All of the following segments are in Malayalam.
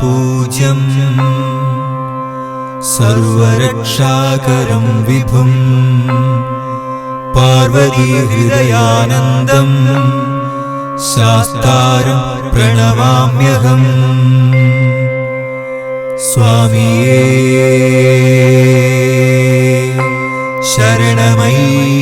पूज्यं सर्वरक्षाकरं विभुं पार्वतीहृदयानन्दं शास्तारं प्रणमाम्यहम्। स्वामिये शरणमय्यप्पा।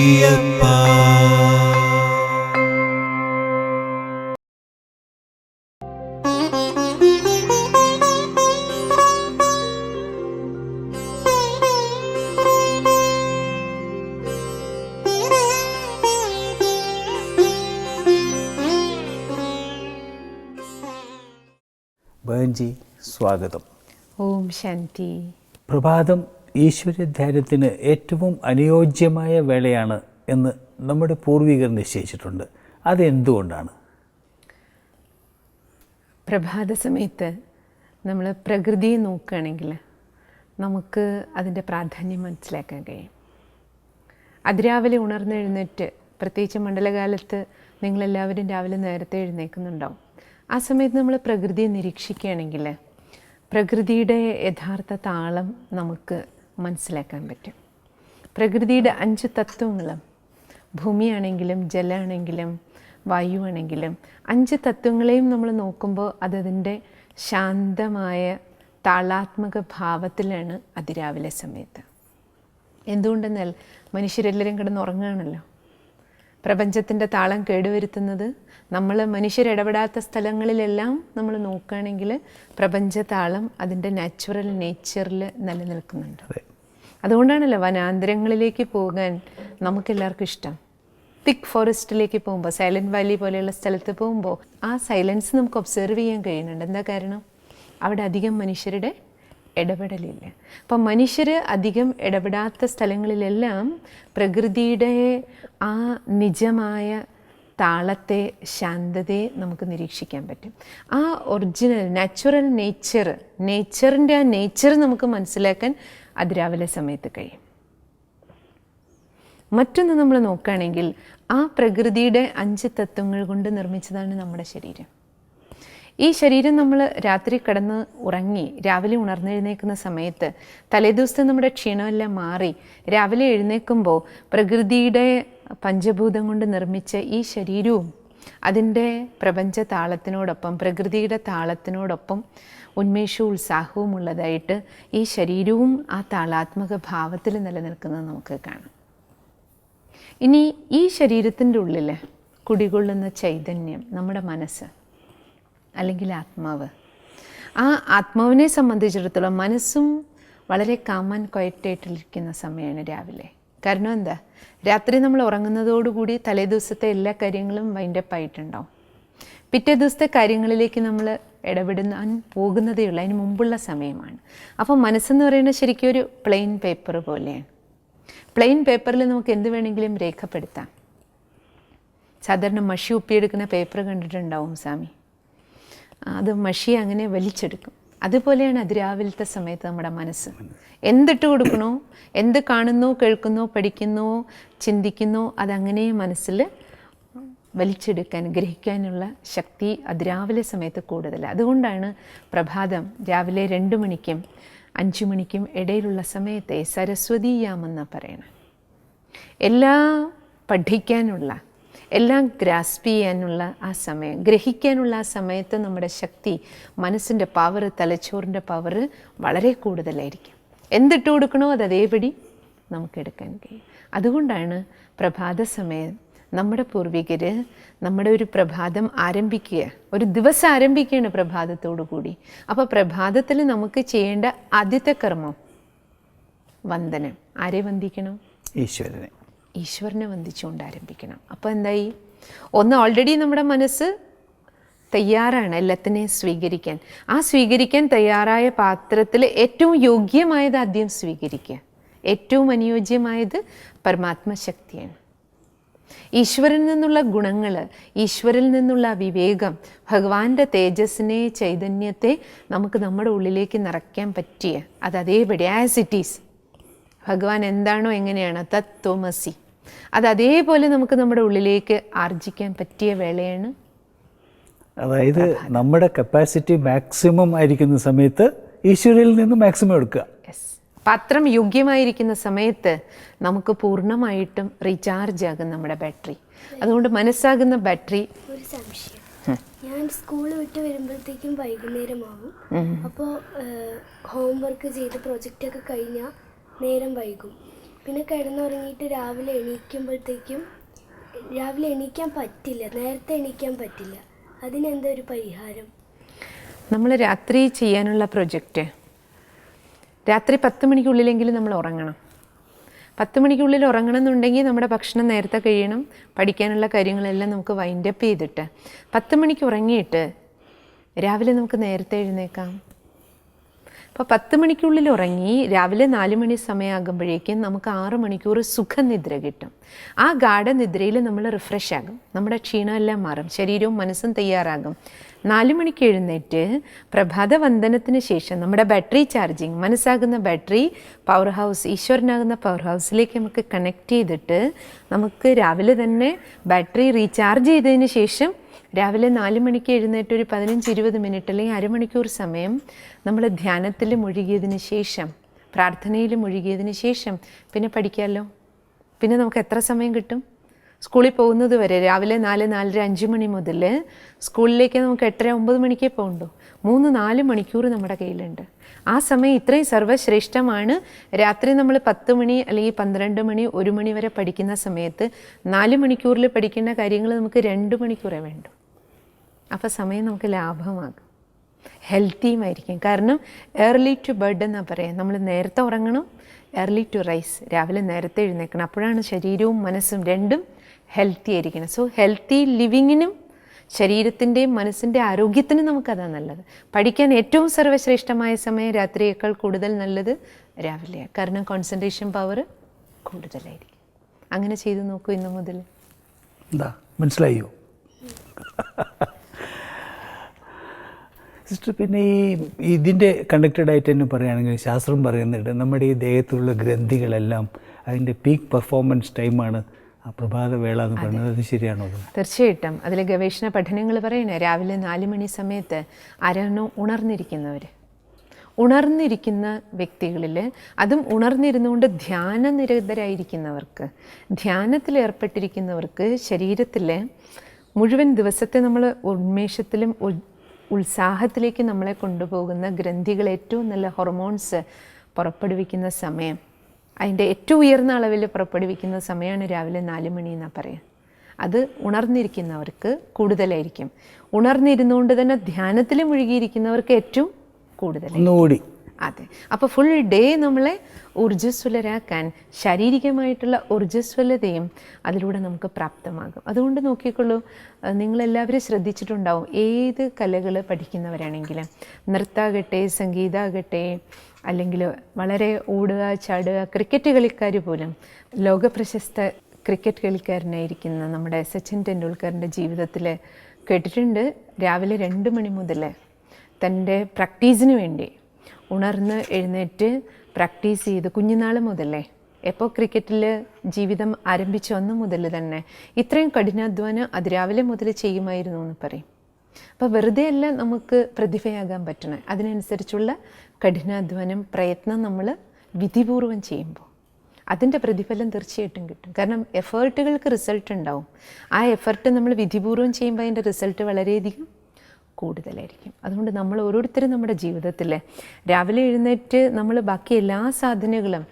ബഹൻജി സ്വാഗതം. ഓം ശാന്തി. പ്രഭാതം ഈശ്വര ധ്യാനത്തിന് ഏറ്റവും അനുയോജ്യമായ വേളയാണ് എന്ന് നമ്മുടെ പൂർവികർ നിശ്ചയിച്ചിട്ടുണ്ട്. അതെന്തുകൊണ്ടാണ്? പ്രഭാത സമയത്ത് നമ്മൾ പ്രകൃതിയെ നോക്കുകയാണെങ്കിൽ നമുക്ക് അതിൻ്റെ പ്രാധാന്യം മനസ്സിലാക്കാൻ കഴിയും. അതിരാവിലെ ഉണർന്നെഴുന്നേറ്റ്, പ്രത്യേകിച്ച് മണ്ഡലകാലത്ത് നിങ്ങളെല്ലാവരും രാവിലെ നേരത്തെ എഴുന്നേൽക്കുന്നുണ്ടാവും. ആ സമയത്ത് നമ്മൾ പ്രകൃതിയെ നിരീക്ഷിക്കുകയാണെങ്കിൽ പ്രകൃതിയുടെ യഥാർത്ഥ താളം നമുക്ക് മനസ്സിലാക്കാൻ പറ്റും. പ്രകൃതിയുടെ 5 തത്വങ്ങളും, ഭൂമിയാണെങ്കിലും ജലമാണെങ്കിലും വായുവാണെങ്കിലും 5 തത്വങ്ങളെയും നമ്മൾ നോക്കുമ്പോൾ അതതിൻ്റെ ശാന്തമായ താളാത്മക ഭാവത്തിലാണ് അതിരാവിലെ സമയത്ത്. എന്തുകൊണ്ടെന്നാൽ മനുഷ്യരെല്ലാവരും കിടന്നുറങ്ങുകയാണല്ലോ. പ്രപഞ്ചത്തിൻ്റെ താളം കേടുവരുത്തുന്നത് നമ്മൾ മനുഷ്യരിടപെടാത്ത സ്ഥലങ്ങളിലെല്ലാം നമ്മൾ നോക്കുകയാണെങ്കിൽ പ്രപഞ്ച താളം അതിൻ്റെ നാച്ചുറൽ നേച്ചറിൽ നിലനിൽക്കുന്നുണ്ട്. അതുകൊണ്ടാണല്ലോ വനാന്തരങ്ങളിലേക്ക് പോകാൻ നമുക്കെല്ലാവർക്കും ഇഷ്ടം. തിക്ക് ഫോറസ്റ്റിലേക്ക് പോകുമ്പോൾ, സൈലൻറ്റ് വാലി പോലെയുള്ള സ്ഥലത്ത് പോകുമ്പോൾ ആ സൈലൻസ് നമുക്ക് ഒബ്സർവ് ചെയ്യാൻ കഴിയുന്നുണ്ട്. എന്താ കാരണം? അവിടെ അധികം മനുഷ്യരുടെ ഇടപെടലില്ല. അപ്പം മനുഷ്യർ അധികം ഇടപെടാത്ത സ്ഥലങ്ങളിലെല്ലാം പ്രകൃതിയുടെ ആ നിജമായ താളത്തെ, ശാന്തതയെ നമുക്ക് നിരീക്ഷിക്കാൻ പറ്റും. ആ ഒറിജിനൽ നാച്ചുറൽ നേച്ചറിൻ്റെ ആ നേച്ചർ നമുക്ക് മനസ്സിലാക്കാൻ അതിരാവിലെ സമയത്ത് കഴിയും. മറ്റൊന്ന് നമ്മൾ നോക്കുകയാണെങ്കിൽ ആ പ്രകൃതിയുടെ 5 തത്വങ്ങൾ കൊണ്ട് നിർമ്മിച്ചതാണ് നമ്മുടെ ശരീരം. ഈ ശരീരം നമ്മൾ രാത്രി കിടന്ന് ഉറങ്ങി രാവിലെ ഉണർന്നെഴുന്നേൽക്കുന്ന സമയത്ത് തലേദിവസത്തെ നമ്മുടെ ക്ഷീണമെല്ലാം മാറി രാവിലെ എഴുന്നേൽക്കുമ്പോൾ പ്രകൃതിയുടെ പഞ്ചഭൂതം കൊണ്ട് നിർമ്മിച്ച ഈ ശരീരവും അതിൻ്റെ പ്രപഞ്ച താളത്തിനോടൊപ്പം, പ്രകൃതിയുടെ താളത്തിനോടൊപ്പം ഉന്മേഷവും ഉത്സാഹവും ഉള്ളതായിട്ട് ഈ ശരീരവും ആ താളാത്മക ഭാവത്തിൽ നിലനിൽക്കുന്നത് നമുക്ക് കാണാം. ഇനി ഈ ശരീരത്തിൻ്റെ ഉള്ളിൽ കുടികൊള്ളുന്ന ചൈതന്യം, നമ്മുടെ മനസ്സ് അല്ലെങ്കിൽ ആത്മാവ്, ആ ആത്മാവിനെ സംബന്ധിച്ചിടത്തോളം മനസ്സും വളരെ കാം ആൻഡ് ക്വയറ്റായിട്ടിരിക്കുന്ന സമയമാണ് രാവിലെ. കാരണം എന്താ? രാത്രി നമ്മൾ ഉറങ്ങുന്നതോടുകൂടി തലേ ദിവസത്തെ എല്ലാ കാര്യങ്ങളും വൈൻഡപ്പ് ആയിട്ടുണ്ടാവും. പിറ്റേ ദിവസത്തെ കാര്യങ്ങളിലേക്ക് നമ്മൾ ഇടപെടാൻ പോകുന്നതേ ഉള്ളൂ, അതിന് മുമ്പുള്ള സമയമാണ്. അപ്പോൾ മനസ്സെന്ന് പറയുന്നത് ശരിക്കും ഒരു പ്ലെയിൻ പേപ്പർ പോലെയാണ്. പ്ലെയിൻ പേപ്പറിൽ നമുക്ക് എന്ത് വേണമെങ്കിലും രേഖപ്പെടുത്താം. സാധാരണ മഷി ഒപ്പിയെടുക്കുന്ന പേപ്പർ കണ്ടിട്ടുണ്ടാവും സ്വാമി. അത് മഷി അങ്ങനെ വലിച്ചെടുക്കും. അതുപോലെയാണ് അതിരാവിലത്തെ സമയത്ത് നമ്മുടെ മനസ്സ്. എന്തിട്ട് കൊടുക്കണോ, എന്ത് കാണുന്നോ, കേൾക്കുന്നോ, പഠിക്കുന്നോ, ചിന്തിക്കുന്നോ, അതങ്ങനെ മനസ്സിൽ വലിച്ചെടുക്കാൻ, ഗ്രഹിക്കാനുള്ള ശക്തി അതിരാവിലെ സമയത്ത് കൂടുതലാണ്. അതുകൊണ്ടാണ് പ്രഭാതം രാവിലെ 2 മണിക്കും 5 മണിക്കും ഇടയിലുള്ള സമയത്തെ സരസ്വതീയാമെന്നാണ് പറയണത്. എല്ലാം പഠിക്കാനുള്ള, എല്ലാം ഗ്രാസ്പ് ചെയ്യാനുള്ള ആ സമയം, ഗ്രഹിക്കാനുള്ള ആ സമയത്ത് നമ്മുടെ ശക്തി, മനസ്സിൻ്റെ പവർ, തലച്ചോറിൻ്റെ പവർ വളരെ കൂടുതലായിരിക്കും. എന്തിട്ട് കൊടുക്കണോ അത് അതേപടി നമുക്ക് എടുക്കാൻ കഴിയും. അതുകൊണ്ടാണ് പ്രഭാത സമയം നമ്മുടെ പൂർവികർ നമ്മുടെ ഒരു പ്രഭാതം ആരംഭിക്കുക, ഒരു ദിവസം ആരംഭിക്കുകയാണ് പ്രഭാതത്തോടു കൂടി. അപ്പോൾ പ്രഭാതത്തിൽ നമുക്ക് ചെയ്യേണ്ട ആദ്യത്തെ കർമ്മം വന്ദനം. ആരെ വന്ദിക്കണം? ഈശ്വരനെ വന്ദിച്ചുകൊണ്ട് ആരംഭിക്കണം. അപ്പോൾ എന്തായി? ഒന്ന്, ഓൾറെഡി നമ്മുടെ മനസ്സ് തയ്യാറാണ് എല്ലാത്തിനെയും സ്വീകരിക്കാൻ. ആ സ്വീകരിക്കാൻ തയ്യാറായ പാത്രത്തിൽ ഏറ്റവും യോഗ്യമായത് ആദ്യം സ്വീകരിക്കുക. ഏറ്റവും അനുയോജ്യമായത് പരമാത്മശക്തിയാണ്. ഈശ്വരനിൽ നിന്നുള്ള ഗുണങ്ങൾ, ഈശ്വരിൽ നിന്നുള്ള വിവേകം, ഭഗവാന്റെ തേജസ്സിനെ, ചൈതന്യത്തെ നമുക്ക് നമ്മുടെ ഉള്ളിലേക്ക് നിറയ്ക്കാൻ പറ്റിയ, അത് അതേപടി ആസ് ഇറ്റ് ഈസ്, ഭഗവാൻ എന്താണോ എങ്ങനെയാണ് തത്വമസി, അത് അതേപോലെ നമുക്ക് നമ്മുടെ ഉള്ളിലേക്ക് ആർജിക്കാൻ പറ്റിയ വേളയാണ് അതായത് നമ്മുടെ കപ്പാസിറ്റി മാക്സിമം ആയിരിക്കുന്ന സമയത്ത് ഈശ്വരയിൽ നിന്ന് മാക്സിമം എടുക്കുക. യെസ്, പാത്രം യോഗ്യമായിരിക്കുന്ന സമയത്ത് നമുക്ക് പൂർണ്ണമായിട്ടും റീചാർജ് ആകും നമ്മുടെ ബാറ്ററി. അതുകൊണ്ട് മനസ്സാകുന്ന ബാറ്ററി. ഒരു സംശയം, ഞാൻ സ്കൂൾ വിട്ട് വരുമ്പോഴത്തേക്കും വൈകുന്നേരമാകും. അപ്പോൾ ഹോംവർക്ക് ചെയ്ത് പ്രൊജക്റ്റൊക്കെ കഴിഞ്ഞാൽ നേരം വൈകും. പിന്നെ കിടന്നുറങ്ങിയിട്ട് രാവിലെ എണീക്കാൻ പറ്റില്ല, നേരത്തെ എണീക്കാൻ പറ്റില്ല. അതിനെന്താ ഒരു പരിഹാരം? നമ്മൾ രാത്രി ചെയ്യാനുള്ള പ്രൊജക്റ്റ് രാത്രി 10 മണിക്കുള്ളിലെങ്കിലും നമ്മൾ ഉറങ്ങണം. 10 മണിക്കുള്ളിൽ ഉറങ്ങണം എന്നുണ്ടെങ്കിൽ നമ്മുടെ ഭക്ഷണം നേരത്തെ കഴിയണം. പഠിക്കാനുള്ള കാര്യങ്ങളെല്ലാം നമുക്ക് വൈൻഡ് അപ്പ് ചെയ്തിട്ട് 10 മണിക്ക് ഉറങ്ങിയിട്ട് രാവിലെ നമുക്ക് നേരത്തെ എഴുന്നേക്കാം. അപ്പോൾ 10 മണിക്കുള്ളിൽ ഉറങ്ങി രാവിലെ 4 മണി സമയമാകുമ്പോഴേക്കും നമുക്ക് 6 മണിക്കൂർ സുഖനിദ്ര കിട്ടും. ആ ഗാഠനിദ്രയിൽ നമ്മൾ റിഫ്രഷ് ആകും, നമ്മുടെ ക്ഷീണമെല്ലാം മാറും, ശരീരവും മനസ്സും തയ്യാറാകും. 4 മണിക്ക് എഴുന്നേറ്റ് പ്രഭാത വന്ദനത്തിന് ശേഷം നമ്മുടെ ബാറ്ററി ചാർജിങ്, മനസ്സാകുന്ന ബാറ്ററി പവർ ഹൗസ്, ഈശ്വരനാകുന്ന പവർ ഹൗസിലേക്ക് നമുക്ക് കണക്ട് ചെയ്തിട്ട് നമുക്ക് രാവിലെ തന്നെ ബാറ്ററി റീചാർജ് ചെയ്തതിന് ശേഷം രാവിലെ 4 മണിക്ക് എഴുന്നേറ്റ് ഒരു 15-20 മിനിറ്റ് അല്ലെങ്കിൽ അരമണിക്കൂർ സമയം നമ്മൾ ധ്യാനത്തിൽ മുഴുകിയതിന് ശേഷം, പ്രാർത്ഥനയിൽ മുഴുകിയതിന് ശേഷം പിന്നെ പഠിക്കാമല്ലോ. പിന്നെ നമുക്ക് എത്ര സമയം കിട്ടും? സ്കൂളിൽ പോകുന്നത് വരെ രാവിലെ 4, 4:30, 5 മണി മുതൽ സ്കൂളിലേക്ക് നമുക്ക് 8, 9 മണിക്കേ പോകണ്ടു. 3-4 മണിക്കൂർ നമ്മുടെ കയ്യിലുണ്ട്. ആ സമയം ഇത്രയും സർവ്വശ്രേഷ്ഠമാണ്. രാത്രി നമ്മൾ 10 മണി അല്ലെങ്കിൽ 12 മണി 1 മണി വരെ പഠിക്കുന്ന സമയത്ത് 4 മണിക്കൂറിൽ പഠിക്കേണ്ട കാര്യങ്ങൾ നമുക്ക് 2 മണിക്കൂറേ വേണ്ടു. അപ്പോൾ സമയം നമുക്ക് ലാഭമാകും, ഹെൽത്തിയുമായിരിക്കും. കാരണം ഏർലി ടു ബെഡ് എന്നാണ് പറയാം. നമ്മൾ നേരത്തെ ഉറങ്ങണം, ഏർലി ടു റൈസ്, രാവിലെ നേരത്തെ എഴുന്നേൽക്കണം. അപ്പോഴാണ് ശരീരവും മനസ്സും രണ്ടും ഹെൽത്തി ആയിരിക്കണം. സോ ഹെൽത്തി ലിവിങ്ങിനും ശരീരത്തിൻ്റെയും മനസ്സിൻ്റെ ആരോഗ്യത്തിനും നമുക്കതാണ് നല്ലത്. പഠിക്കാൻ ഏറ്റവും സർവ്വശ്രേഷ്ഠമായ സമയം രാത്രിയേക്കാൾ കൂടുതൽ നല്ലത് രാവിലെയാണ്. കാരണം കോൺസെൻട്രേഷൻ പവർ കൂടുതലായിരിക്കും. അങ്ങനെ ചെയ്തു നോക്കൂ ഇന്നു മുതൽ. എന്താ മനസ്സിലായോ സിസ്റ്റർ? പിന്നെ ഇതിൻ്റെ കണക്റ്റഡ് ആയിട്ട് തന്നെ പറയുകയാണെങ്കിൽ ശാസ്ത്രം പറയുന്നുണ്ട് നമ്മുടെ ഈ ദേഹത്തിലുള്ള ഗ്രന്ഥികളെല്ലാം അതിൻ്റെ പീക്ക് പെർഫോമൻസ് ടൈമാണ് ആ പ്രഭാതവേള എന്ന് പറയുന്നത്. അത് ശരിയാണോ? തീർച്ചയായിട്ടും. അതിലെ ഗവേഷണ പഠനങ്ങൾ പറയണേ രാവിലെ 4 മണി സമയത്ത് ആരാണോ ഉണർന്നിരിക്കുന്ന വ്യക്തികളിൽ, അതും ഉണർന്നിരുന്നുകൊണ്ട് ധ്യാനനിരതരായിരിക്കുന്നവർക്ക്, ധ്യാനത്തിൽ ഏർപ്പെട്ടിരിക്കുന്നവർക്ക് ശരീരത്തിലെ മുഴുവൻ ദിവസത്തെ നമ്മൾ ഉന്മേഷത്തിലും ഉത്സാഹത്തിലേക്ക് നമ്മളെ കൊണ്ടുപോകുന്ന ഗ്രന്ഥികൾ, ഏറ്റവും നല്ല ഹോർമോൺസ് പുറപ്പെടുവിക്കുന്ന സമയം, അതിൻ്റെ ഏറ്റവും ഉയർന്ന അളവിൽ പുറപ്പെടുവിക്കുന്ന സമയമാണ് രാവിലെ 4 മണി എന്നാണ് പറയുക. അത് ഉണർന്നിരിക്കുന്നവർക്ക് കൂടുതലായിരിക്കും. ഉണർന്നിരുന്നുകൊണ്ട് തന്നെ ധ്യാനത്തിൽ മുഴുകിയിരിക്കുന്നവർക്ക് ഏറ്റവും കൂടുതലായി. അതെ. അപ്പോൾ ഫുൾ ഡേ നമ്മളെ ഊർജ്ജസ്വലരാക്കാൻ ശാരീരികമായിട്ടുള്ള ഊർജ്ജസ്വലതയും അതിലൂടെ നമുക്ക് പ്രാപ്തമാകും. അതുകൊണ്ട് നോക്കിക്കൊള്ളൂ, നിങ്ങളെല്ലാവരും ശ്രദ്ധിച്ചിട്ടുണ്ടാവും, ഏത് കലകൾ പഠിക്കുന്നവരാണെങ്കിലും, നൃത്താകട്ടെ, സംഗീതമാകട്ടെ, അല്ലെങ്കിൽ വളരെ ഓടുക, ചാടുക, ക്രിക്കറ്റ് കളിക്കാർ പോലും, ലോകപ്രശസ്ത ക്രിക്കറ്റ് കളിക്കാരനായിരിക്കുന്ന നമ്മുടെ സച്ചിൻ ടെണ്ടുൽക്കറിൻ്റെ ജീവിതത്തിൽ കേട്ടിട്ടുണ്ട്, രാവിലെ 2 മണി മുതൽ തൻ്റെ പ്രാക്ടീസിന് വേണ്ടി ഉണർന്ന് എഴുന്നേറ്റ് പ്രാക്ടീസ് ചെയ്ത് കുഞ്ഞുനാൾ മുതലേ, എപ്പോൾ ക്രിക്കറ്റിൽ ജീവിതം ആരംഭിച്ചു അന്ന് മുതൽ തന്നെ ഇത്രയും കഠിനാധ്വാനം അതിരാവിലെ മുതൽ ചെയ്യുമായിരുന്നു എന്ന് പറയും. അപ്പോൾ വെറുതെ അല്ല നമുക്ക് പ്രതിഭയാകാൻ പറ്റണേ, അതിനനുസരിച്ചുള്ള കഠിനാധ്വാനം, പ്രയത്നം നമ്മൾ വിധിപൂർവ്വം ചെയ്യുമ്പോൾ അതിൻ്റെ പ്രതിഫലം തീർച്ചയായിട്ടും കിട്ടും. കാരണം എഫേർട്ടുകൾക്ക് റിസൾട്ട് ഉണ്ടാവും. ആ എഫർട്ട് നമ്മൾ വിധിപൂർവ്വം ചെയ്യുമ്പോൾ അതിൻ്റെ റിസൾട്ട് വളരെയധികം കൂടുതലായിരിക്കും. അതുകൊണ്ട് നമ്മൾ ഓരോരുത്തരും നമ്മുടെ ജീവിതത്തിൽ രാവിലെ എഴുന്നേറ്റ് നമ്മൾ ബാക്കി എല്ലാ സാധനങ്ങളും,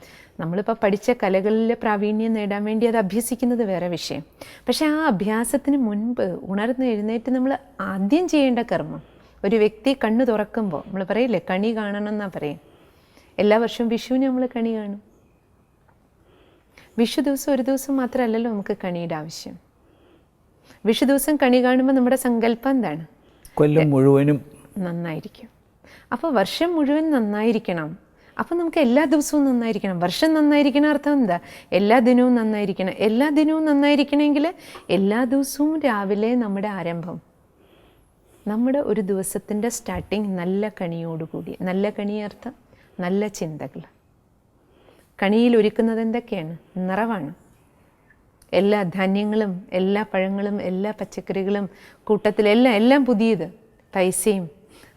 നമ്മളിപ്പോൾ പഠിച്ച കലകളിൽ പ്രാവീണ്യം നേടാൻ വേണ്ടി അത് അഭ്യസിക്കുന്നത് വേറെ വിഷയം. പക്ഷേ ആ അഭ്യാസത്തിന് മുൻപ് ഉണർന്ന് എഴുന്നേറ്റ് നമ്മൾ ആദ്യം ചെയ്യേണ്ട കർമ്മം, ഒരു വ്യക്തി കണ്ണ് തുറക്കുമ്പോൾ നമ്മൾ പറയില്ലേ കണി കാണണം എന്നാണ് പറയും. എല്ലാ വർഷവും വിഷുവിന് നമ്മൾ കണി കാണും. വിഷു ദിവസം ഒരു ദിവസം മാത്രമല്ലല്ലോ നമുക്ക് കണിയുടെ ആവശ്യം. വിഷു ദിവസം കണി കാണുമ്പോൾ നമ്മുടെ സങ്കല്പം എന്താണ്? കൊല്ലം മുഴുവനും നന്നായിരിക്കും. അപ്പോൾ വർഷം മുഴുവൻ നന്നായിരിക്കണം. അപ്പോൾ നമുക്ക് എല്ലാ ദിവസവും നന്നായിരിക്കണം. വർഷം നന്നായിരിക്കണം അർത്ഥം എന്താ? എല്ലാ ദിനവും നന്നായിരിക്കണം. എല്ലാ ദിനവും നന്നായിരിക്കണമെങ്കിൽ എല്ലാ ദിവസവും രാവിലെ നമ്മുടെ ആരംഭം, നമ്മുടെ ഒരു ദിവസത്തിൻ്റെ സ്റ്റാർട്ടിങ് നല്ല കണിയോടുകൂടി. നല്ല കണി അർത്ഥം നല്ല ചിന്തകൾ. കണിയിൽ ഒരുക്കുന്നത് എന്തൊക്കെയാണ്? നിറവാണ്. എല്ലാ ധാന്യങ്ങളും എല്ലാ പഴങ്ങളും എല്ലാ പച്ചക്കറികളും എല്ലാം പുതിയത്, പൈസയും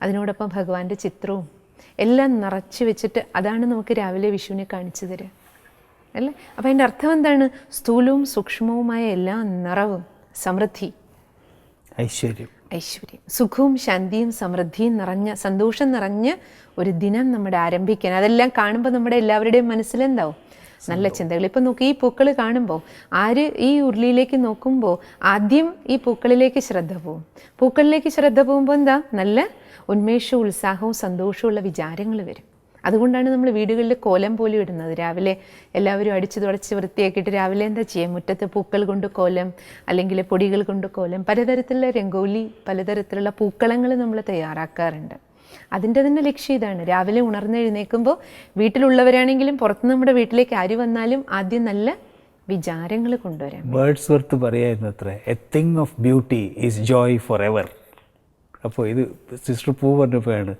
അതിനോടൊപ്പം ഭഗവാന്റെ ചിത്രവും എല്ലാം നിറച്ച് വെച്ചിട്ട് അതാണ് നമുക്ക് രാവിലെ വിഷുവിനെ കാണിച്ചു തരിക അല്ലേ. അപ്പം അതിൻ്റെ അർത്ഥം എന്താണ്? സ്ഥൂലവും സൂക്ഷ്മവുമായ എല്ലാ നിറവും, സമൃദ്ധി, ഐശ്വര്യം, സുഖവും ശാന്തിയും സമൃദ്ധിയും നിറഞ്ഞ, സന്തോഷം നിറഞ്ഞ ഒരു ദിനം നമ്മുടെ ആരംഭിക്കാൻ. അതെല്ലാം കാണുമ്പോൾ നമ്മുടെ എല്ലാവരുടെയും മനസ്സിലെന്താവും? നല്ല ചിന്തകൾ. ഇപ്പം നോക്കി, ഈ പൂക്കൾ കാണുമ്പോൾ ഈ ഉരുളിയിലേക്ക് നോക്കുമ്പോൾ ആദ്യം ഈ പൂക്കളിലേക്ക് ശ്രദ്ധ പോവും. പൂക്കളിലേക്ക് ശ്രദ്ധ പോകുമ്പോൾ എന്താ? നല്ല ഉന്മേഷവും ഉത്സാഹവും സന്തോഷമുള്ള വിചാരങ്ങൾ വരും. അതുകൊണ്ടാണ് നമ്മൾ വീടുകളിൽ കോലം പോലും ഇടുന്നത്. രാവിലെ എല്ലാവരും അടിച്ചു തുടച്ച് വൃത്തിയാക്കിയിട്ട് രാവിലെ എന്താ ചെയ്യുക? മുറ്റത്ത് പൂക്കൾ കൊണ്ട് കോലം, അല്ലെങ്കിൽ പൊടികൾ കൊണ്ട് കോലം, പലതരത്തിലുള്ള രംഗോലി, പലതരത്തിലുള്ള പൂക്കളങ്ങൾ നമ്മൾ തയ്യാറാക്കാറുണ്ട്. അതിൻ്റെ തന്നെ ലക്ഷ്യം ഇതാണ്. രാവിലെ ഉണർന്നെഴുന്നേൽക്കുമ്പോൾ വീട്ടിലുള്ളവരാണെങ്കിലും പുറത്ത് നമ്മുടെ വീട്ടിലേക്ക് ആര് വന്നാലും ആദ്യം നല്ല വിചാരങ്ങൾ കൊണ്ടുവരാം. വേർഡ്സ്വർത്ത് പറയായിരുന്നത്രേ, a thing of beauty is joy for ever. അപ്പോൾ ഇത് സിസ്റ്റർ പൂ പറഞ്ഞപ്പോഴാണ്,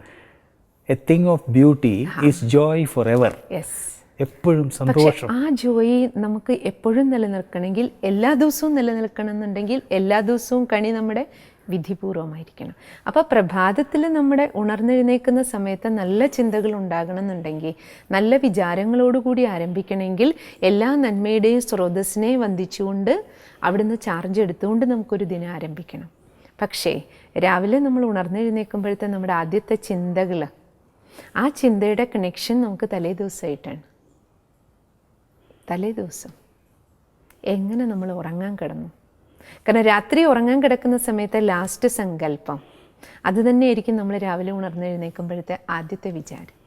a thing of beauty is joy for ever. എപ്പോഴും സന്തോഷം. ആ ജോയി നമുക്ക് എപ്പോഴും നിലനിൽക്കണമെങ്കിൽ, എല്ലാ ദിവസവും നിലനിൽക്കണം എന്നുണ്ടെങ്കിൽ എല്ലാ ദിവസവും കണി നമ്മുടെ വിധിപൂർവമായിരിക്കണം. അപ്പോൾ പ്രഭാതത്തിൽ നമ്മുടെ ഉണർന്നെഴുന്നേൽക്കുന്ന സമയത്ത് നല്ല ചിന്തകൾ ഉണ്ടാകണം എന്നുണ്ടെങ്കിൽ, നല്ല വിചാരങ്ങളോടുകൂടി ആരംഭിക്കണമെങ്കിൽ, എല്ലാ നന്മയുടെയും സ്രോതസ്സിനെ വന്ദിച്ചുകൊണ്ട് അവിടുന്ന് ചാർജ് എടുത്തുകൊണ്ട് നമുക്കൊരു ദിനം ആരംഭിക്കണം. പക്ഷേ രാവിലെ നമ്മൾ ഉണർന്നെഴുന്നേൽക്കുമ്പോഴത്തെ നമ്മുടെ ആദ്യത്തെ ചിന്തകൾ, ആ ചിന്തയുടെ കണക്ഷൻ നമുക്ക് തലേ ദിവസമായിട്ടാണ്. തലേ ദിവസം എങ്ങനെ നമ്മൾ ഉറങ്ങാൻ കിടന്നു. കാരണം രാത്രി ഉറങ്ങാൻ കിടക്കുന്ന സമയത്തെ ലാസ്റ്റ് സങ്കല്പം അത് തന്നെയായിരിക്കും നമ്മൾ രാവിലെ ഉണർന്നെഴുന്നേൽക്കുമ്പോഴത്തെ ആദ്യത്തെ വിചാരം.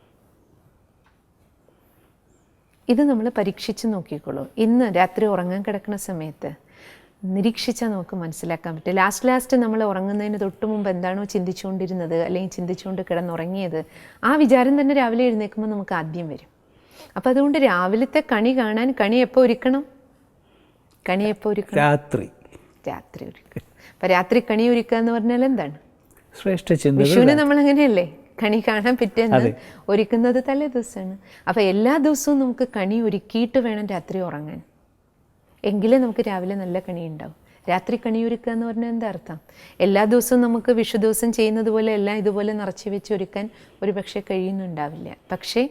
ഇത് നമ്മൾ പരീക്ഷിച്ച് നോക്കിക്കോളൂ. ഇന്ന് രാത്രി ഉറങ്ങാൻ കിടക്കുന്ന സമയത്ത് നിരീക്ഷിച്ചാൽ നമുക്ക് മനസ്സിലാക്കാൻ പറ്റും. ലാസ്റ്റ് നമ്മൾ ഉറങ്ങുന്നതിന് തൊട്ട് മുമ്പ് എന്താണോ ചിന്തിച്ചുകൊണ്ടിരുന്നത്, അല്ലെങ്കിൽ ചിന്തിച്ചുകൊണ്ട് കിടന്നുറങ്ങിയത്, ആ വിചാരം തന്നെ രാവിലെ എഴുന്നേൽക്കുമ്പോൾ നമുക്ക് ആദ്യം വരും. അപ്പം അതുകൊണ്ട് രാവിലത്തെ കണി കാണാൻ കണി എപ്പോൾ ഒരുക്കണം? രാത്രി ഒരുക്കുക. അപ്പം രാത്രി കണി ഒരുക്കുക എന്ന് പറഞ്ഞാൽ എന്താണ്? ശ്രേഷ്ഠ ചിന്ത. വിഷുവിന് നമ്മൾ അങ്ങനെയല്ലേ കണി കാണാൻ പിറ്റേന്ന് ഒരുക്കുന്നത് തലേ ദിവസമാണ്. അപ്പം എല്ലാ ദിവസവും നമുക്ക് കണി ഒരുക്കിയിട്ട് വേണം രാത്രി ഉറങ്ങാൻ. എങ്കിലേ നമുക്ക് രാവിലെ നല്ല കണി ഉണ്ടാവും. രാത്രി കണി ഒരുക്കുക എന്ന് പറഞ്ഞാൽ എന്താ അർത്ഥം? എല്ലാ ദിവസവും നമുക്ക് വിഷു ദിവസം ചെയ്യുന്നത് പോലെ എല്ലാം ഇതുപോലെ നിറച്ച് വെച്ച് ഒരുക്കാൻ ഒരു പക്ഷേ കഴിയുന്നുണ്ടാവില്ല. പക്ഷേ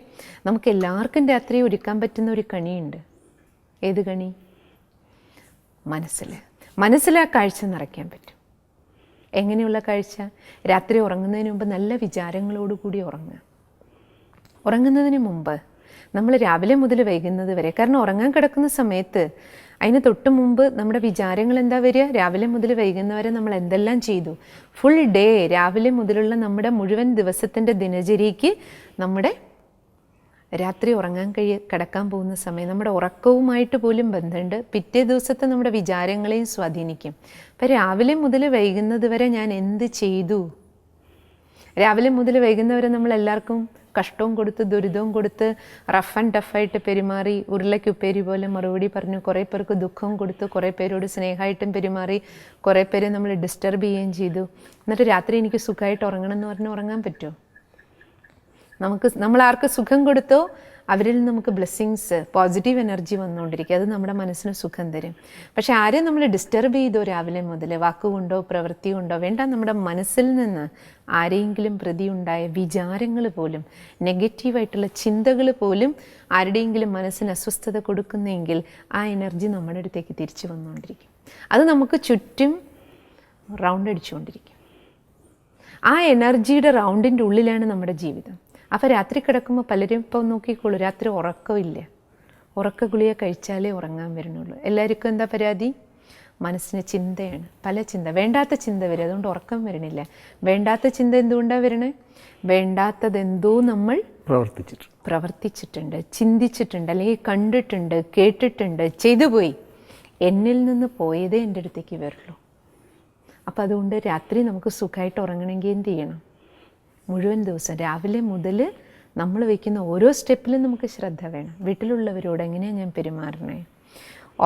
നമുക്ക് എല്ലാവർക്കും രാത്രി ഒരുക്കാൻ പറ്റുന്ന ഒരു കണിയുണ്ട്. ഏത് കണി? മനസ്സിൽ ആ കാഴ്ച നിറയ്ക്കാൻ പറ്റും. എങ്ങനെയുള്ള കാഴ്ച? രാത്രി ഉറങ്ങുന്നതിന് മുമ്പ് നല്ല വിചാരങ്ങളോടുകൂടി ഉറങ്ങുക. ഉറങ്ങുന്നതിന് മുമ്പ് നമ്മൾ രാവിലെ മുതൽ വൈകുന്നത് വരെ, കാരണം ഉറങ്ങാൻ കിടക്കുന്ന സമയത്ത് അതിന് തൊട്ട് മുമ്പ് നമ്മുടെ വിചാരങ്ങൾ എന്താ വരിക? രാവിലെ മുതൽ വൈകുന്നവരെ നമ്മൾ എന്തെല്ലാം ചെയ്തു, ഫുൾ ഡേ, രാവിലെ മുതലുള്ള നമ്മുടെ മുഴുവൻ ദിവസത്തിൻ്റെ ദിനചര്യയ്ക്ക് നമ്മുടെ രാത്രി ഉറങ്ങാൻ കിടക്കാൻ പോകുന്ന സമയം നമ്മുടെ ഉറക്കവുമായിട്ട് പോലും ബന്ധമുണ്ട്. പിറ്റേ ദിവസത്തെ നമ്മുടെ വിചാരങ്ങളെയും സ്വാധീനിക്കും. അപ്പം രാവിലെ മുതൽ വൈകുന്നത് വരെ ഞാൻ എന്ത് ചെയ്തു? രാവിലെ മുതൽ വൈകുന്നവരെ നമ്മളെല്ലാവർക്കും കഷ്ടവും കൊടുത്ത് ദുരിതവും കൊടുത്ത് റഫ് ആൻഡ് ടഫായിട്ട് പെരുമാറി, ഉരുളയ്ക്കുപ്പേരി പോലെ മറുപടി പറഞ്ഞു, കുറേ പേർക്ക് ദുഃഖവും കൊടുത്തു, കുറേ പേരോട് സ്നേഹമായിട്ടും പെരുമാറി, കുറേ പേരെ നമ്മൾ ഡിസ്റ്റർബ് ചെയ്യുകയും ചെയ്തു. എന്നിട്ട് രാത്രി എനിക്ക് സുഖമായിട്ട് ഉറങ്ങണം എന്ന് പറഞ്ഞ് ഉറങ്ങാൻ പറ്റുമോ? നമ്മൾ ആർക്ക് സുഖം കൊടുത്തോ അവരിൽ നമുക്ക് ബ്ലെസ്സിങ്സ്, പോസിറ്റീവ് എനർജി വന്നുകൊണ്ടിരിക്കും. അത് നമ്മുടെ മനസ്സിന് സുഖം തരും. പക്ഷെ ആരെയും നമ്മൾ ഡിസ്റ്റർബ് ചെയ്തോ രാവിലെ മുതൽ, വാക്കുകൊണ്ടോ പ്രവൃത്തി കൊണ്ടോ വേണ്ട, നമ്മുടെ മനസ്സിൽ നിന്ന് ആരെയെങ്കിലും പ്രതി ഉണ്ടായ വിചാരങ്ങൾ പോലും, നെഗറ്റീവായിട്ടുള്ള ചിന്തകൾ പോലും ആരുടെയെങ്കിലും മനസ്സിന് അസ്വസ്ഥത കൊടുക്കുന്നെങ്കിൽ ആ എനർജി നമ്മുടെ അടുത്തേക്ക് തിരിച്ചു വന്നുകൊണ്ടിരിക്കും. അത് നമുക്ക് ചുറ്റും റൗണ്ട് അടിച്ചുകൊണ്ടിരിക്കും. ആ എനർജിയുടെ റൗണ്ടിൻ്റെ ഉള്ളിലാണ് നമ്മുടെ ജീവിതം. അപ്പോൾ രാത്രി കിടക്കുമ്പോൾ പലരും ഇപ്പോൾ നോക്കിക്കോളൂ, രാത്രി ഉറക്കമില്ല. ഉറക്ക ഗുളിക കഴിച്ചാലേ ഉറങ്ങാൻ വരുന്നുള്ളൂ. എല്ലാവർക്കും എന്താ പരാതി? മനസ്സിന് ചിന്തയാണ്, പല ചിന്ത, വേണ്ടാത്ത ചിന്ത വരും. അതുകൊണ്ട് ഉറക്കം വരണില്ല. വേണ്ടാത്ത ചിന്ത എന്തുകൊണ്ടാണ് വരണേ? വേണ്ടാത്തതെന്തോ നമ്മൾ പ്രവർത്തിച്ചിട്ടുണ്ട്, ചിന്തിച്ചിട്ടുണ്ട്, അല്ലെങ്കിൽ കണ്ടിട്ടുണ്ട്, കേട്ടിട്ടുണ്ട്, ചെയ്തു പോയി. എന്നിൽ നിന്ന് പോയതേ എൻ്റെ അടുത്തേക്ക് വരുള്ളൂ. അപ്പോൾ അതുകൊണ്ട് രാത്രി നമുക്ക് സുഖമായിട്ട് ഉറങ്ങണമെങ്കിൽ എന്ത് ചെയ്യണം? മുഴുവൻ ദിവസം രാവിലെ മുതൽ നമ്മൾ വയ്ക്കുന്ന ഓരോ സ്റ്റെപ്പിലും നമുക്ക് ശ്രദ്ധ വേണം. വീട്ടിലുള്ളവരോട് എങ്ങനെയാണ് ഞാൻ പെരുമാറണേ?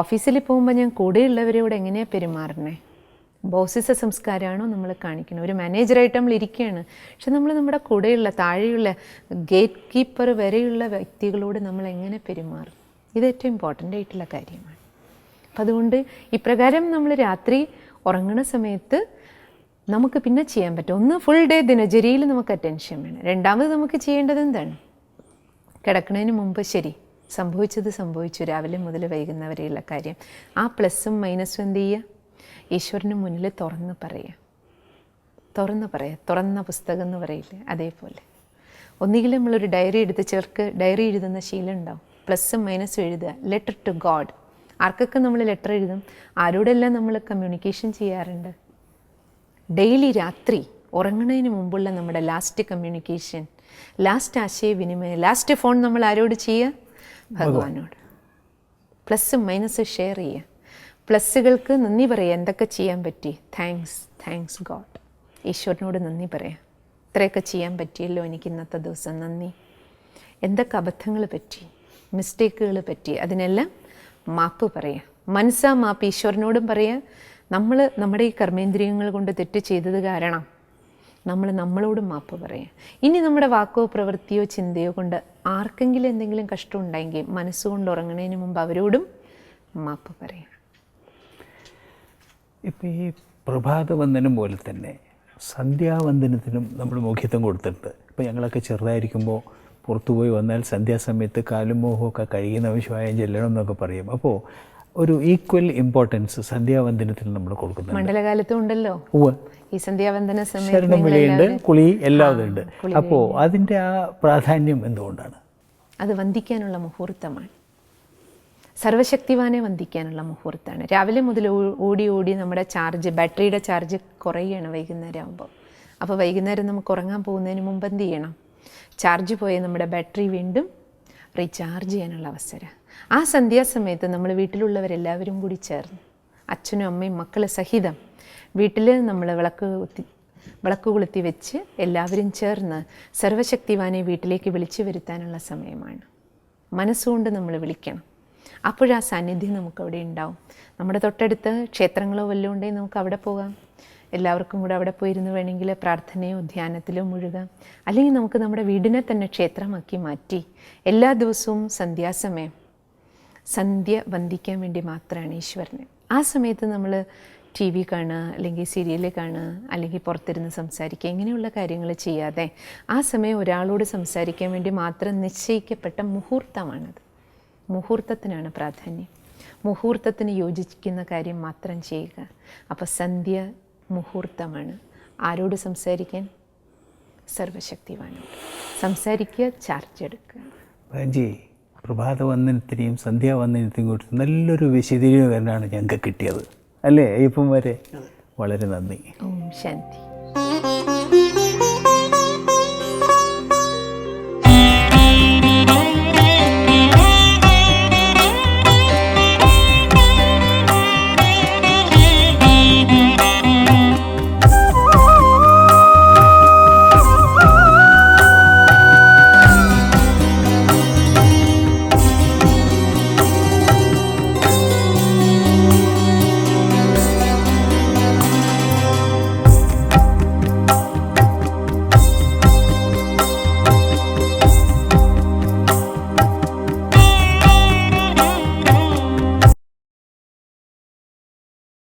ഓഫീസിൽ പോകുമ്പോൾ ഞാൻ കൂടെയുള്ളവരോട് എങ്ങനെയാണ് പെരുമാറണേ? ബോസിസ സംസ്കാരമാണോ നമ്മൾ കാണിക്കുന്നത്? ഒരു മാനേജറായിട്ട് നമ്മൾ ഇരിക്കുകയാണ്, പക്ഷെ നമ്മൾ നമ്മുടെ കൂടെയുള്ള താഴെയുള്ള ഗേറ്റ് കീപ്പർ വരെയുള്ള വ്യക്തികളോട് നമ്മൾ എങ്ങനെ പെരുമാറും? ഇത് ഏറ്റവും ഇമ്പോർട്ടൻ്റ് ആയിട്ടുള്ള കാര്യമാണ്. അപ്പം അതുകൊണ്ട് ഇപ്രകാരം നമ്മൾ രാത്രി ഉറങ്ങണ സമയത്ത് നമുക്ക് പിന്നെ ചെയ്യാൻ പറ്റും. ഒന്ന് ഫുൾ ഡേ ദിനചര്യയിൽ നമുക്ക് അറ്റൻഷൻ വേണം. രണ്ടാമത് നമുക്ക് ചെയ്യേണ്ടത് എന്താണ്? കിടക്കുന്നതിന് മുമ്പ് ശരി, സംഭവിച്ചത് സംഭവിച്ചു, രാവിലെ മുതൽ വൈകുന്നവരെയുള്ള കാര്യം, ആ പ്ലസ്സും മൈനസും എന്ത് ചെയ്യുക? ഈശ്വരന് മുന്നിൽ തുറന്ന് പറയുക. തുറന്ന പുസ്തകം എന്ന് പറയില്ലേ, അതേപോലെ ഒന്നുകിൽ നമ്മളൊരു ഡയറി എടുത്ത് ചിലർക്ക് ഡയറി എഴുതുന്ന ശീലം ഉണ്ടാവും. പ്ലസ്സും മൈനസും എഴുതുക. Letter to God. ആർക്കൊക്കെ നമ്മൾ ലെറ്റർ എഴുതും? ആരോടെല്ലാം നമ്മൾ കമ്മ്യൂണിക്കേഷൻ ചെയ്യാറുണ്ട്? ഡെയിലി രാത്രി ഉറങ്ങുന്നതിന് മുമ്പുള്ള നമ്മുടെ ലാസ്റ്റ് കമ്മ്യൂണിക്കേഷൻ, ലാസ്റ്റ് ആശയവിനിമയം, ലാസ്റ്റ് ഫോൺ നമ്മൾ ആരോട് ചെയ്യുക? ഭഗവാനോട്. പ്ലസ്സും മൈനസും ഷെയർ ചെയ്യുക. പ്ലസ്സുകൾക്ക് നന്ദി പറയുക, എന്തൊക്കെ ചെയ്യാൻ പറ്റി, താങ്ക്സ് ഗോഡ്. ഈശ്വരനോട് നന്ദി പറയാം, ഇത്രയൊക്കെ ചെയ്യാൻ പറ്റിയല്ലോ എനിക്ക് ഇന്നത്തെ ദിവസം, നന്ദി. എന്തൊക്കെ അബദ്ധങ്ങൾ പറ്റി, മിസ്റ്റേക്കുകൾ പറ്റി, അതിനെല്ലാം മാപ്പ് പറയാം. മനസ്സാ മാപ്പ് ഈശ്വരനോടും പറയാം. നമ്മൾ നമ്മുടെ ഈ കർമ്മേന്ദ്രിയങ്ങൾ കൊണ്ട് തെറ്റ് ചെയ്തത് കാരണം നമ്മളോടും മാപ്പ് പറയാം. ഇനി നമ്മുടെ വാക്കോ പ്രവൃത്തിയോ ചിന്തയോ കൊണ്ട് ആർക്കെങ്കിലും എന്തെങ്കിലും കഷ്ടം ഉണ്ടായെങ്കിൽ മനസ്സുകൊണ്ട് ഉറങ്ങുന്നതിന് മുമ്പ് അവരോടും മാപ്പ് പറയാം. ഇപ്പം ഈ പ്രഭാതവന്ദനം പോലെ തന്നെ സന്ധ്യാവന്ദനത്തിനും നമ്മൾ മുഖ്യത്വം കൊടുത്തിട്ടുണ്ട്. ഇപ്പം ഞങ്ങളൊക്കെ ചെറുതായിരിക്കുമ്പോൾ പുറത്തുപോയി വന്നാൽ സന്ധ്യാസമയത്ത് കാലും മോഹമൊക്കെ കഴിയുന്ന ആവശ്യമായും ചെല്ലണം എന്നൊക്കെ പറയും. അപ്പോൾ ഒരു ഈക്വൽ ഇമ്പോർട്ടൻസ് സന്ധ്യാവന്ദനത്തിന് നമ്മൾ കൊടുക്കുന്നുണ്ട്. മണ്ഡലകാലത്തും ഉണ്ടല്ലോ ഈ സന്ധ്യാവന്ദന ശരണം വിളിയുണ്ട്, കുളി എല്ലാം ഉണ്ട്. അപ്പോൾ അതിൻ്റെ ആ പ്രാധാന്യം എന്തുകൊണ്ടാണ്? അത് വന്ദിക്കാനുള്ള മുഹൂർത്തമാണ്. സർവശക്തിവാനെ വന്ദിക്കാനുള്ള മുഹൂർത്തമാണ്. രാവിലെ മുതൽ ഓടി നമ്മുടെ ബാറ്ററിയുടെ ചാർജ് കുറയുകയാണ് വൈകുന്നേരം ആകുമ്പോൾ. അപ്പോൾ വൈകുന്നേരം നമുക്ക് ഉറങ്ങാൻ പോകുന്നതിന് മുമ്പ് എന്ത് ചെയ്യണം? ചാർജ് പോയ നമ്മുടെ ബാറ്ററി വീണ്ടും റീചാർജ് ചെയ്യാനുള്ള അവസരം. ആ സന്ധ്യാസമയത്ത് നമ്മൾ വീട്ടിലുള്ളവരെല്ലാവരും കൂടി ചേർന്ന്, അച്ഛനും അമ്മയും മക്കൾ സഹിതം വീട്ടിൽ നമ്മൾ വിളക്ക് കൊളുത്തി വെച്ച് എല്ലാവരും ചേർന്ന് സർവശക്തിവാനെ വീട്ടിലേക്ക് വിളിച്ചു വരുത്താനുള്ള സമയമാണ്. മനസ്സുകൊണ്ട് നമ്മൾ വിളിക്കണം. അപ്പോഴാ സാന്നിധ്യം നമുക്കവിടെ ഉണ്ടാവും. നമ്മുടെ തൊട്ടടുത്ത് ക്ഷേത്രങ്ങളോ വല്ലതും ഉണ്ടെങ്കിൽ നമുക്ക് അവിടെ പോകാം. എല്ലാവർക്കും കൂടെ അവിടെ പോയിരുന്ന് വേണമെങ്കിൽ പ്രാർത്ഥനയോ ധ്യാനത്തിലോ മുഴുകാം. അല്ലെങ്കിൽ നമുക്ക് നമ്മുടെ വീടിനെ തന്നെ ക്ഷേത്രമാക്കി മാറ്റി എല്ലാ ദിവസവും സന്ധ്യാസമയം സന്ധ്യ വന്ദിക്കാൻ വേണ്ടി മാത്രമാണ് ഈശ്വരനെ. ആ സമയത്ത് നമ്മൾ ടി വി കാണുക, അല്ലെങ്കിൽ സീരിയൽ കാണുക, അല്ലെങ്കിൽ പുറത്തിരുന്ന് സംസാരിക്കുക, ഇങ്ങനെയുള്ള കാര്യങ്ങൾ ചെയ്യാതെ ആ സമയം ഒരാളോട് സംസാരിക്കാൻ വേണ്ടി മാത്രം നിശ്ചയിക്കപ്പെട്ട മുഹൂർത്തമാണത്. മുഹൂർത്തത്തിനാണ് പ്രാധാന്യം. മുഹൂർത്തത്തിന് യോജിക്കുന്ന കാര്യം മാത്രം ചെയ്യുക. അപ്പോൾ സന്ധ്യ മുഹൂർത്തമാണ്. ആരോട് സംസാരിക്കാൻ? സർവശക്തിവാനോട് സംസാരിക്കുക, ചാർജ് എടുക്കുക. ഭജി, പ്രഭാതവന്ദനത്തിനെയും സന്ധ്യാവന്ദനത്തിനെയും കുറിച്ച് നല്ലൊരു വിശദീകരണമാണ് ഞങ്ങൾക്ക് കിട്ടിയത്, അല്ലേ? ഇപ്പം വരെ വളരെ നന്ദി. ഓം ശാന്തി.